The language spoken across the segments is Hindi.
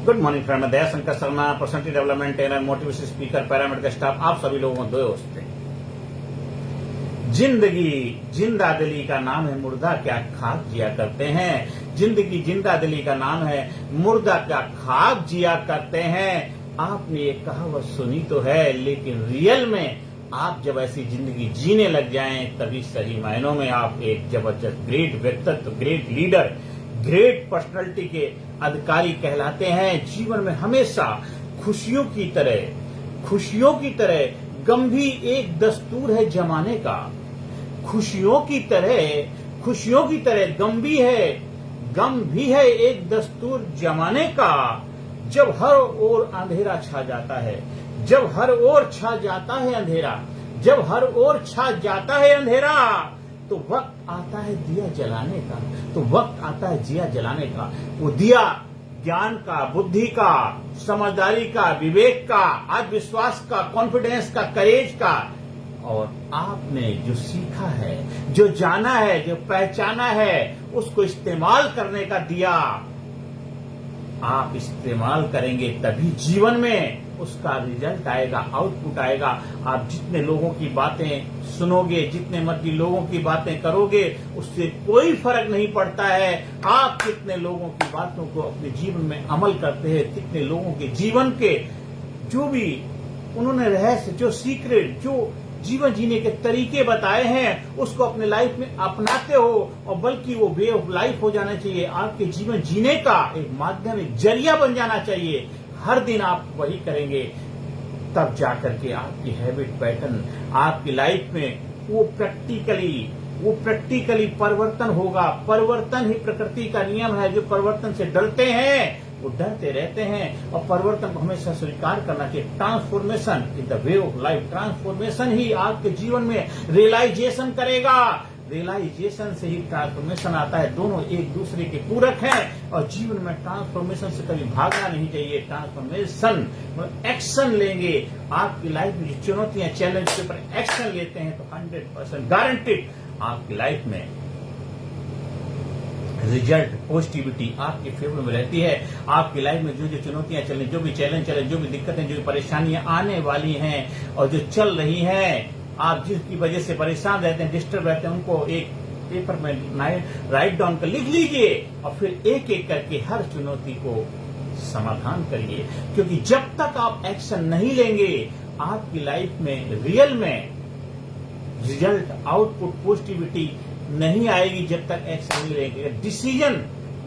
गुड मॉर्निंग फ्रेंड, मैं Daya Shankar Sharma, personality development trainer, motivation speaker, paramed का स्टाफ, आप सभी लोगों को दोस्त हैं। जिंदगी जिंदा दिली का नाम है, मुर्दा क्या खाक जिया करते हैं। जिंदगी जिंदा दिली का नाम है, मुर्दा क्या खाक जिया करते हैं। आपने ये कहावत सुनी तो है, लेकिन रियल में आप जब ऐसी जिंदगी जीने लग जाएं, तभी सही मायनों में आप एक जबरदस्त ग्रेट व्यक्तित्व, ग्रेट लीडर, ग्रेट पर्सनालिटी के अधिकारी कहलाते हैं। जीवन में हमेशा खुशियों की तरह गम भी एक दस्तूर है जमाने का। खुशियों की तरह गम भी है एक दस्तूर जमाने का। जब हर ओर अंधेरा छा जाता है, जब हर ओर छा जाता है अंधेरा, तो वक्त आता है दिया जलाने का। वो दिया ज्ञान का, बुद्धि का, समझदारी का, विवेक का, आत्मविश्वास का, कॉन्फिडेंस का, करेज का। और आपने जो सीखा है, जो जाना है, जो पहचाना है, उसको इस्तेमाल करने का दिया आप इस्तेमाल करेंगे, तभी जीवन में उसका रिजल्ट आएगा, आउटपुट आएगा। आप जितने लोगों की बातें सुनोगे, जितने मर्जी लोगों की बातें करोगे, उससे कोई फर्क नहीं पड़ता है। आप कितने लोगों की बातों को अपने जीवन में अमल करते हैं, कितने लोगों के जीवन के जो भी उन्होंने रहस्य, जो सीक्रेट, जो जीवन जीने के तरीके बताए हैं, उसको अपने लाइफ में अपनाते हो, और बल्कि वो वे ऑफ लाइफ हो जाना चाहिए। आपके जीवन जीने का एक माध्यम, एक जरिया बन जाना चाहिए। हर दिन आप वही करेंगे, तब जाकर के आपकी हैबिट पैटर्न, आपकी लाइफ में वो प्रैक्टिकली परिवर्तन होगा। परिवर्तन ही प्रकृति का नियम है। जो परिवर्तन से डरते हैं वो डरते रहते हैं, और परिवर्तन को हमेशा स्वीकार करना चाहिए। Transformation in the way of life, transformation ही आपके जीवन में रियलाइजेशन करेगा। रियलाइजेशन से ही ट्रांसफॉर्मेशन आता है। दोनों एक दूसरे के पूरक हैं, और जीवन में ट्रांसफॉर्मेशन से कभी भागना नहीं चाहिए। ट्रांसफॉर्मेशन एक्शन लेंगे। आपकी लाइफ में जो चुनौतियां, चैलेंज के ऊपर एक्शन लेते हैं, तो 100% गारंटेड आपकी लाइफ में रिजल्ट, पॉजिटिविटी आपके फेवर में रहती है। आपकी लाइफ में जो चुनौतियां चल रही, जो भी चैलेंज चल रहे, जो भी दिक्कतें, जो भी परेशानियां आने वाली हैं और जो चल रही हैं, आप जिसकी वजह से परेशान रहते हैं, डिस्टर्ब रहते हैं, उनको एक पेपर में राइट डाउन कर लिख लीजिए, और फिर एक एक करके हर चुनौती को समाधान करिए। क्योंकि जब तक आप एक्शन नहीं लेंगे, आपकी लाइफ में रियल में रिजल्ट, आउटपुट, पॉजिटिविटी नहीं आएगी। जब तक एक्शन नहीं लेंगे। Decision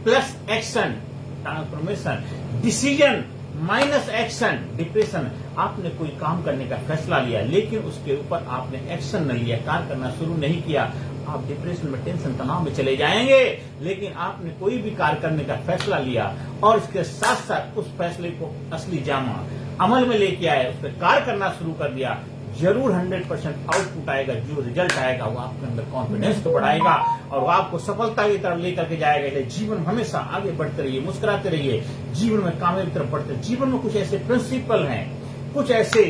plus action transformation, decision minus action depression. आपने कोई काम करने का फैसला लिया, लेकिन उसके ऊपर आपने एक्शन न लिया, कार्य करना शुरू नहीं किया, आप डिप्रेशन में, टेंशन, तनाव में चले जाएंगे। लेकिन आपने कोई भी कार्य करने का फैसला लिया, और इसके साथ साथ उस फैसले को असली जामा अमल में लेके आए, उस पर कार्य करना शुरू कर दिया, जरूर 100% आउटपुट आएगा। जो रिजल्ट आएगा वो आपके अंदर कॉन्फिडेंस को बढ़ाएगा, और वो आपको सफलता की तरफ लेकर के जाएगा। इसलिए जीवन में हमेशा आगे बढ़ते रहिए, मुस्कुराते रहिए, जीवन में कामयाबी की तरफ बढ़ते। जीवन में कुछ ऐसे प्रिंसिपल हैं, कुछ ऐसे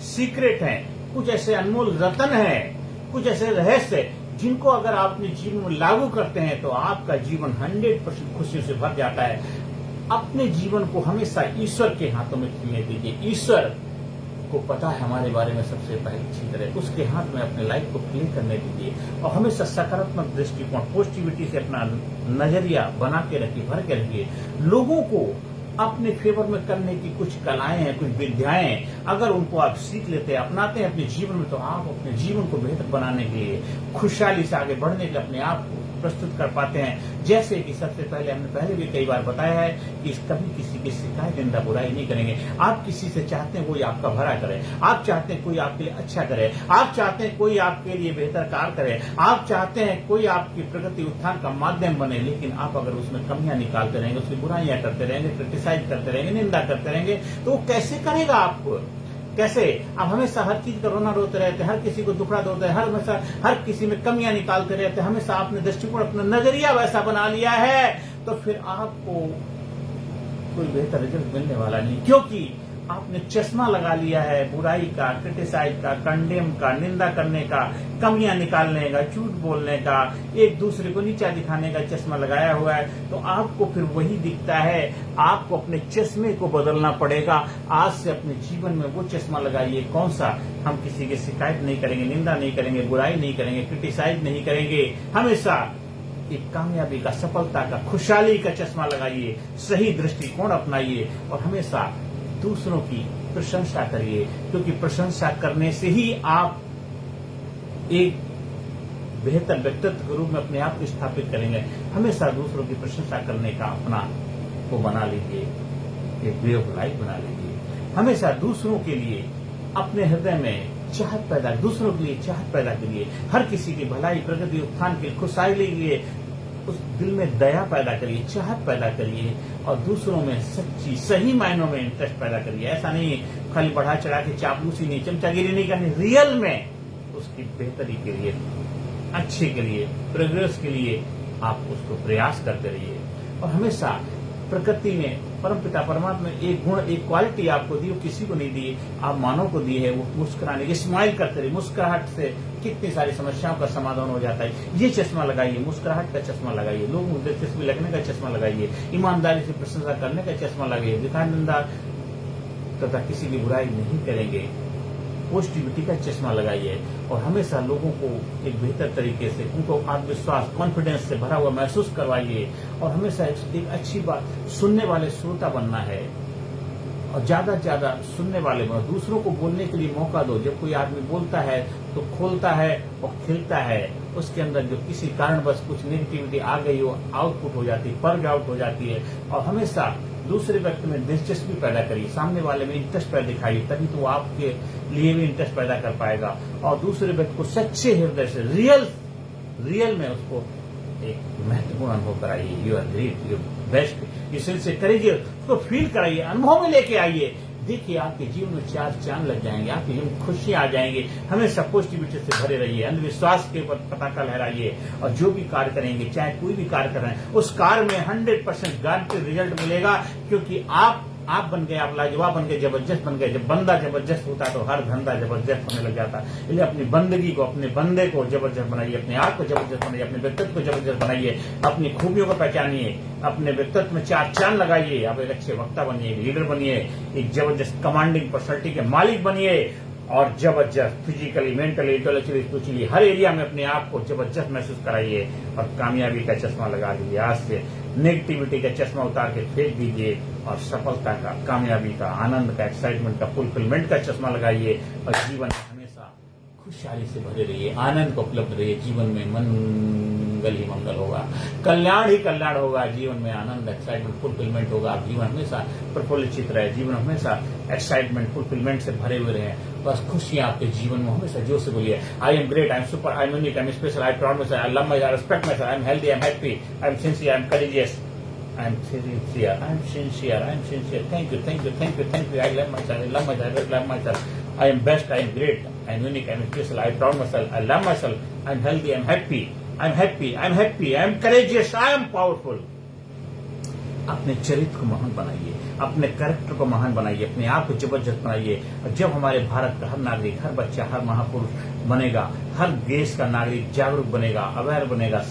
सीक्रेट हैं, कुछ ऐसे अनमोल रतन हैं, कुछ ऐसे रहस्य, जिनको अगर आप अपने जीवन में लागू करते हैं, तो आपका जीवन 100% खुशियों से भर जाता है। अपने जीवन को हमेशा ईश्वर के हाथों में खिलने दीजिए। ईश्वर को पता है हमारे बारे में सबसे पहले अच्छी तरह, उसके हाथ में अपने लाइफ को प्ले करने दीजिए, और हमेशा सकारात्मक दृष्टिकोण, पॉजिटिविटी से अपना नजरिया बना के रखिए, भर के रखिए। लोगों को अपने फेवर में करने की कुछ कलाएं हैं, कुछ विद्याएं, अगर उनको आप सीख लेते हैं, अपनाते हैं अपने जीवन में, तो आप अपने जीवन को बेहतर बनाने के लिए, खुशहाली से आगे बढ़ने के लिए अपने आप को प्रस्तुत कर पाते हैं। जैसे कि सबसे पहले हमने पहले भी कई बार बताया है कि कभी किसी की शिकायत, निंदा, बुराई नहीं करेंगे। आप किसी से चाहते हैं कोई आपका भला करे, आप चाहते हैं कोई आपके लिए अच्छा करे, आप चाहते हैं कोई आपके लिए बेहतर कार्य करे, आप चाहते हैं कोई आपकी प्रगति, उत्थान का माध्यम बने। लेकिन आप अगर उसमें कमियां निकालते रहेंगे, उसकी बुराइयां करते रहेंगे, क्रिटिसाइज करते रहेंगे, निंदा करते रहेंगे, तो वो कैसे करेगा आपको? कैसे? आप हमेशा हर चीज का रोना रोते रहते हैं, हर किसी को दुखड़ा देते हैं, हमेशा हर किसी में कमियां निकालते रहते हैं, हमेशा आपने दृष्टिकोण, अपना नजरिया वैसा बना लिया है, तो फिर आपको कोई बेहतर रिजल्ट मिलने वाला नहीं। क्योंकि आपने चश्मा लगा लिया है बुराई का, क्रिटिसाइज का, कंडेम का, निंदा करने का, कमियां निकालने का, झूठ बोलने का, एक दूसरे को नीचा दिखाने का चश्मा लगाया हुआ है, तो आपको फिर वही दिखता है। आपको अपने चश्मे को बदलना पड़ेगा। आज से अपने जीवन में वो चश्मा लगाइए। कौन सा? हम किसी की शिकायत नहीं करेंगे, निंदा नहीं करेंगे, बुराई नहीं करेंगे, क्रिटिसाइज नहीं करेंगे। हमेशा एक कामयाबी का, सफलता का, खुशहाली का चश्मा लगाइए, सही दृष्टिकोण अपनाइए और हमेशा दूसरों की प्रशंसा करिए, क्योंकि प्रशंसा करने से ही आप एक बेहतर व्यक्तित्व के रूप में अपने आप को स्थापित करेंगे। हमेशा दूसरों की प्रशंसा करने का अपना को बना लीजिए, एक वे ऑफ लाइफ बना लीजिए। हमेशा दूसरों के लिए अपने हृदय में चाहत पैदा, दूसरों के लिए चाहत पैदा करिए। हर किसी की भलाई, प्रगति, उत्थान के खुशहाली के लिए उस दिल में दया पैदा करिए, चाहत पैदा करिए और दूसरों में सच्ची, सही मायनों में इंटरेस्ट पैदा करिए। ऐसा नहीं खाली बढ़ा चढ़ा के चापलूसी नहीं, चमचागिरी नहीं करनी, रियल में उसकी बेहतरी के लिए, अच्छे के लिए, प्रोग्रेस के लिए आप उसको प्रयास करते रहिए। और हमेशा प्रकृति ने, परमपिता परमात्मा ने एक गुण, एक क्वालिटी आपको दी, वो किसी को नहीं दी, आप मानव को दी है, वो मुस्कुराने की, स्माइल करते रहिए। मुस्कुराहट से कितनी सारी समस्याओं का समाधान हो जाता है। ये चश्मा लगाइए, मुस्कुराहट का चश्मा लगाइए, लोगों को दिलचस्पी लगने का चश्मा लगाइए, ईमानदारी से प्रशंसा करने का चश्मा लगाइए, दिखा निंदा तथा किसी की बुराई नहीं करेंगे, पॉजिटिविटी का चश्मा लगाइए और हमेशा लोगों को एक बेहतर तरीके से, उनको आत्मविश्वास, कॉन्फिडेंस से भरा हुआ महसूस करवाइए और हमेशा एक अच्छी बात सुनने वाले श्रोता बनना है और ज्यादा से ज्यादा सुनने वाले बनो। दूसरों को बोलने के लिए मौका दो। जब कोई आदमी बोलता है तो खोलता है और खिलता है। उसके अंदर जो किसी कारणवश कुछ नेगेटिविटी आ गई हो, आउटपुट हो जाती है, पर्ग आउट हो जाती है। और हमेशा दूसरे व्यक्ति में दिलचस्पी पैदा करिए, सामने वाले में इंटरेस्ट पैदा दिखाइए, तभी तो वो आपके लिए भी इंटरेस्ट पैदा कर पाएगा। और दूसरे व्यक्ति को सच्चे हृदय से, रियल में उसको एक महत्वपूर्ण अनुभव कराइए। You are great, you best, इसे से करिए, उसको फील कराइए, अनुभव में लेके आइए। देखिए आपके जीवन में चार चांद लग जाएंगे, आपके जीवन में खुशियां आ जाएंगी। हमेशा पॉजिटिविटी से भरे रहिए, अंधविश्वास के ऊपर पताका लहराइए और जो भी कार्य करेंगे, चाहे कोई भी कार्य कर रहे हैं, उस कार्य में 100% गारंटी रिजल्ट मिलेगा, क्योंकि आप बन गए, आप लाजवाब बन गए, जबरदस्त बन गए। जब बंदा जबरदस्त होता है तो हर धंधा जबरदस्त होने लग जाता है। इसलिए अपनी बंदगी को, अपने बंदे को जबरदस्त बनाइए, अपने आप को जबरदस्त बनाइए, अपने व्यक्तित्व को जबरदस्त बनाइए, अपनी खूबियों को पहचानिए, अपने व्यक्तित्व में चार चांद लगाइए। आप एक अच्छे वक्ता बनिए, एक लीडर बनिए, एक जबरदस्त कमांडिंग पर्सनैलिटी के मालिक बनिए और जबरदस्त फिजिकली, मेंटली, इंटेलेक्चुअली, स्पिरिचुअली हर एरिया में अपने आप को जबरदस्त महसूस कराइए और कामयाबी का चश्मा लगा दीजिए। आज से नेगेटिविटी का चश्मा उतार के फेंक दीजिए और सफलता का, कामयाबी का, आनंद का, एक्साइटमेंट का, फुलफिलमेंट का चश्मा लगाइए और जीवन हमेशा खुशहाली से भरे रहिए, आनंद को उपलब्ध रहिए। जीवन में मंगल ही मंगल होगा, कल्याण ही कल्याण होगा। जीवन में आनंद, एक्साइटमेंट, फुलफिलमेंट होगा। जीवन हमेशा प्रफुल्लित रहे, जीवन हमेशा एक्साइटमेंट, फुलफिलमेंट से भरे हुए रहे। बस खुशियां आपके जीवन में हमेशा जोर से बोलिए। I am great, I am super, I am unique, I am special, I proud my self, I love my self, respect my self, I am healthy, I am happy, I am sincere, I am courageous, I am sincere. I am sincere. I am sincere. Thank you. Thank you. Thank you. Thank you. I love myself. I love myself. I love myself. I am best. I am great. I am unique. I am special. I am proud myself. I love myself. I am healthy. I am happy. I am happy. I am happy. I am courageous. I am powerful. अपने चरित्र को महान बनाइए, अपने कैरेक्टर को महान बनाइए, अपने आप को जबरदस्त बनाइए। और जब हमारे भारत का हर नागरिक, हर बच्चा, हर महापुरुष बनेगा, हर देश का नागरिक जागरूक बनेगा, अवेयर बनेगा,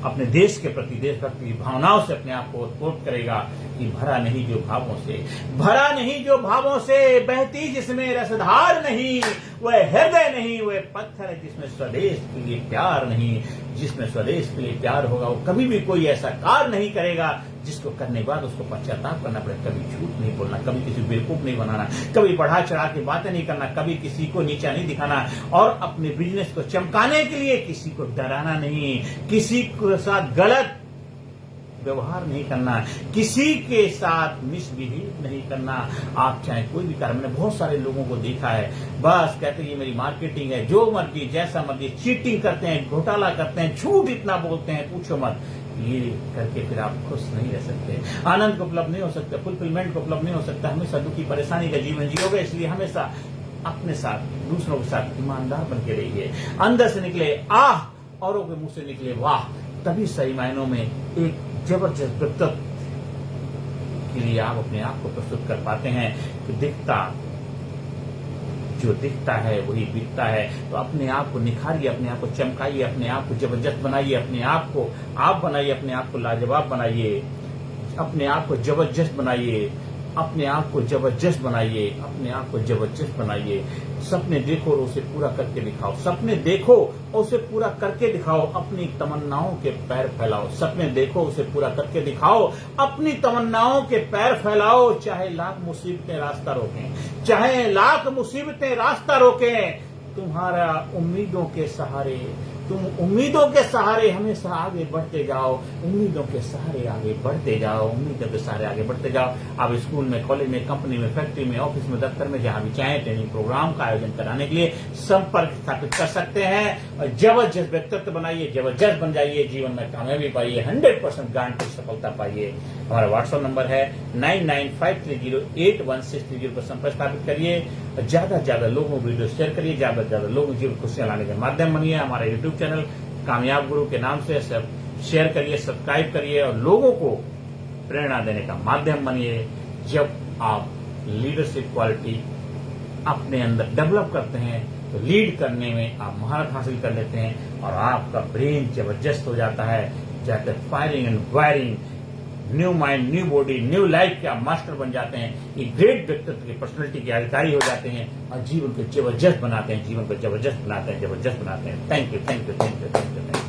अपने देश के प्रति, देशभक्ति की भावनाओं से अपने आप को ओतप्रोत करेगा कि भरा नहीं जो भावों से, भरा नहीं जो भावों से, बहती जिसमें रसधार नहीं, वह हृदय नहीं, वह पत्थर है जिसमें स्वदेश के लिए प्यार नहीं। जिसमें स्वदेश के लिए प्यार होगा वो कभी भी कोई ऐसा कार्य नहीं करेगा जिसको करने के बाद उसको पश्चाताप करना पड़े। कभी झूठ नहीं बोलना, कभी किसी बेवकूफ नहीं बनाना, कभी बढ़ा चढ़ा के बातें नहीं करना, कभी किसी को नीचा नहीं दिखाना और अपने बिजनेस को चमकाने के लिए किसी को डराना नहीं, किसी के साथ गलत व्यवहार नहीं करना, किसी के साथ मिसबिहेव नहीं करना। आप चाहे कोई भी कार्य, मैंने बहुत सारे लोगों को देखा है, बस कहते हैं ये मेरी मार्केटिंग है, जो मर्जी जैसा मर्जी, चीटिंग करते हैं, घोटाला करते हैं, झूठ इतना बोलते हैं पूछो मत। ये करके फिर आप खुश नहीं रह सकते, आनंद को उपलब्ध नहीं हो सकते, फुलफिलमेंट को उपलब्ध नहीं हो सकता। हमेशा दुखी परेशानी का जीवन जियोगे। इसलिए हमेशा अपने साथ, दूसरों के साथ ईमानदार बन के रहिए। अंदर से निकले आह, औरों के मुंह से निकले वाह, तभी सही मायनों में एक जबरदस्त व्यक्तित्व इसके लिए आप अपने आप को प्रस्तुत कर पाते हैं कि जो दिखता है वही बिकता है। तो अपने आप को निखारिए, अपने आप को चमकाइए, अपने आप को जबरदस्त बनाइए, अपने आप को आप बनाइए, अपने आप को लाजवाब बनाइए, अपने आप को जबरदस्त बनाइए, अपने आप को जबरदस्त बनाइए, अपने आप को जबरदस्त बनाइए। सपने देखो और उसे पूरा करके दिखाओ, सपने देखो और उसे पूरा करके दिखाओ, अपनी तमन्नाओं के पैर फैलाओ। सपने देखो उसे पूरा करके दिखाओ, अपनी तमन्नाओं के पैर फैलाओ। चाहे लाख मुसीबतें रास्ता रोकें, चाहे लाख मुसीबतें रास्ता रोकें, तुम्हारा उम्मीदों के सहारे, तुम उम्मीदों के सहारे हमेशा आगे बढ़ते जाओ, उम्मीदों के सहारे आगे बढ़ते जाओ, उम्मीदों के सहारे आगे बढ़ते जाओ। आप स्कूल में, कॉलेज में, कंपनी में, फैक्ट्री में, ऑफिस में, दफ्तर में, जहां भी चाहें ट्रेनिंग प्रोग्राम का आयोजन कराने के लिए संपर्क स्थापित कर सकते हैं। और जबरदस्त व्यक्तित्व बनाइए, जबरदस्त बन जाइए, जीवन में कामयाबी पाइए, 100% गारंटी सफलता पाइए। हमारा व्हाट्सएप नंबर है 9953081630 पर संपर्क स्थापित करिए। ज्यादा से ज्यादा लोगों को वीडियो शेयर करिए, ज्यादा से ज्यादा लोगों जीवन खुशियां लाने के माध्यम बनिए। हमारा यूट्यूब चैनल कामयाब गुरु के नाम से सब शेयर करिए, सब्सक्राइब करिए और लोगों को प्रेरणा देने का माध्यम बनिए। जब आप लीडरशिप क्वालिटी अपने अंदर डेवलप करते हैं तो लीड करने में आप महारत हासिल कर लेते हैं और आपका ब्रेन जबरदस्त हो जाता है। जाकर firing and wiring, new mind, new body, new life के आप मास्टर बन जाते हैं। एक ग्रेट व्यक्तित्व की पर्सनैलिटी के अधिकारी हो जाते हैं और जीवन को जबरदस्त बनाते हैं, जीवन को जबरदस्त बनाते हैं, जबरदस्त बनाते हैं। Thank you, thank you, thank you, thank you, thank you.